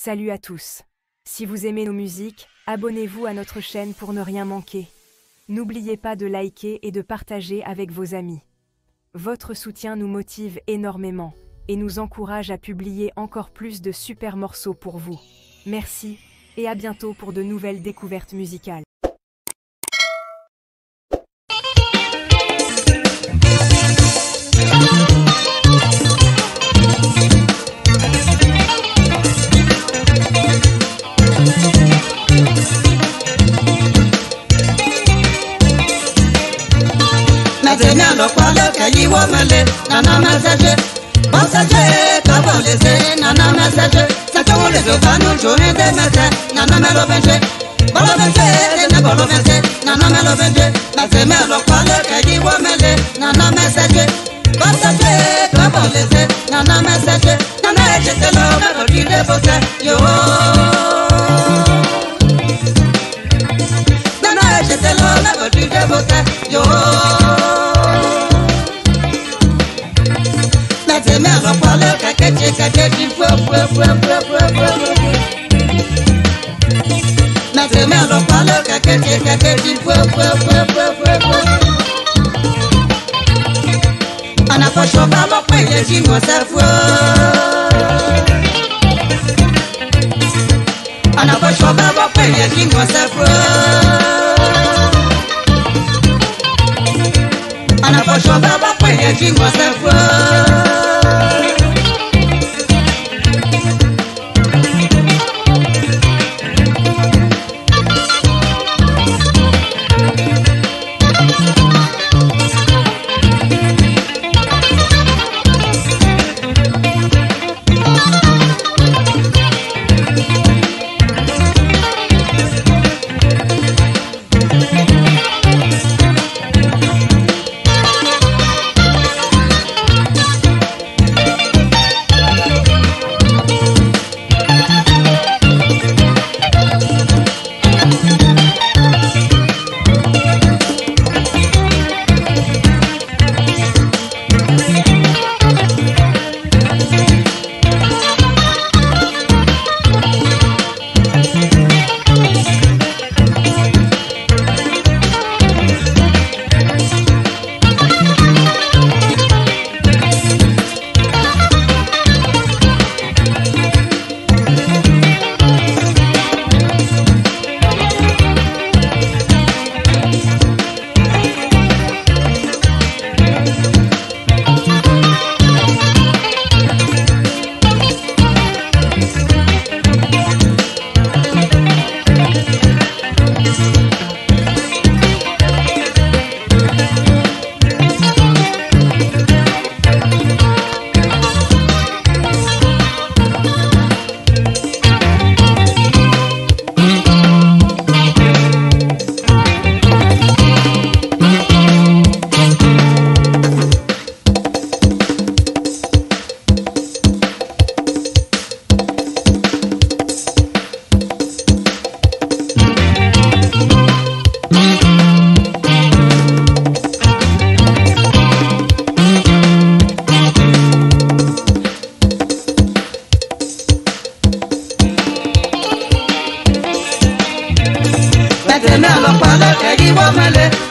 Salut à tous. Si vous aimez nos musiques, abonnez-vous à notre chaîne pour ne rien manquer. N'oubliez pas de liker et de partager avec vos amis. Votre soutien nous motive énormément et nous encourage à publier encore plus de super morceaux pour vous. Merci et à bientôt pour de nouvelles découvertes musicales. Nana message, message, comment laisser, nana message, ça tombe les deux canons, journée de message, nana melo benche, bolo benche, ne bolo benche, nana melo benche, message melo palo, kaji wo mele, nana message, message, comment laisser, nana message, nana ejete lo, melo di de bosse, yo, nana ejete lo, melo di de bosse, yo. Melo palo kakeji fo Mate melo palo kakeji fo Ana fo shoba lo peye ji mo se fo Ana fo shoba lo peye ji mo se fo Ana fo shoba lo peye ji mo se fo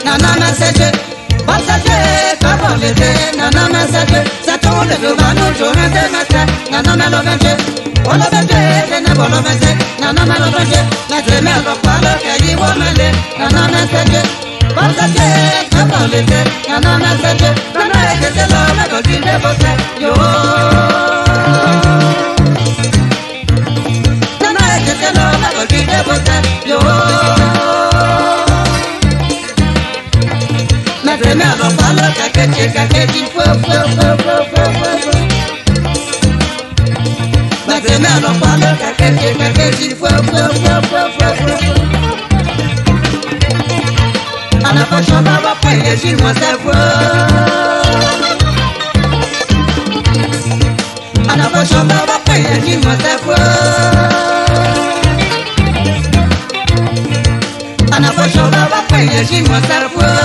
Nana message, message, comment laisser, nana message, ça tombe le nous journée de matin, nana melo benche, bolo benche, ne bolo benche, nana melo benche, message melo palo, kaji wo mele, nana message, message, comment laisser, nana message, nana ejete lo, melo di de bosse, yo, nana ejete lo, melo di de bosse, yo. Melo palo kakeji fo Mate melo palo kakeji fo Ana fo shoba wa peye ji mo se fo Ana fo shoba wa peye ji mo se fo Ana fo shoba wa peye ji mo se fo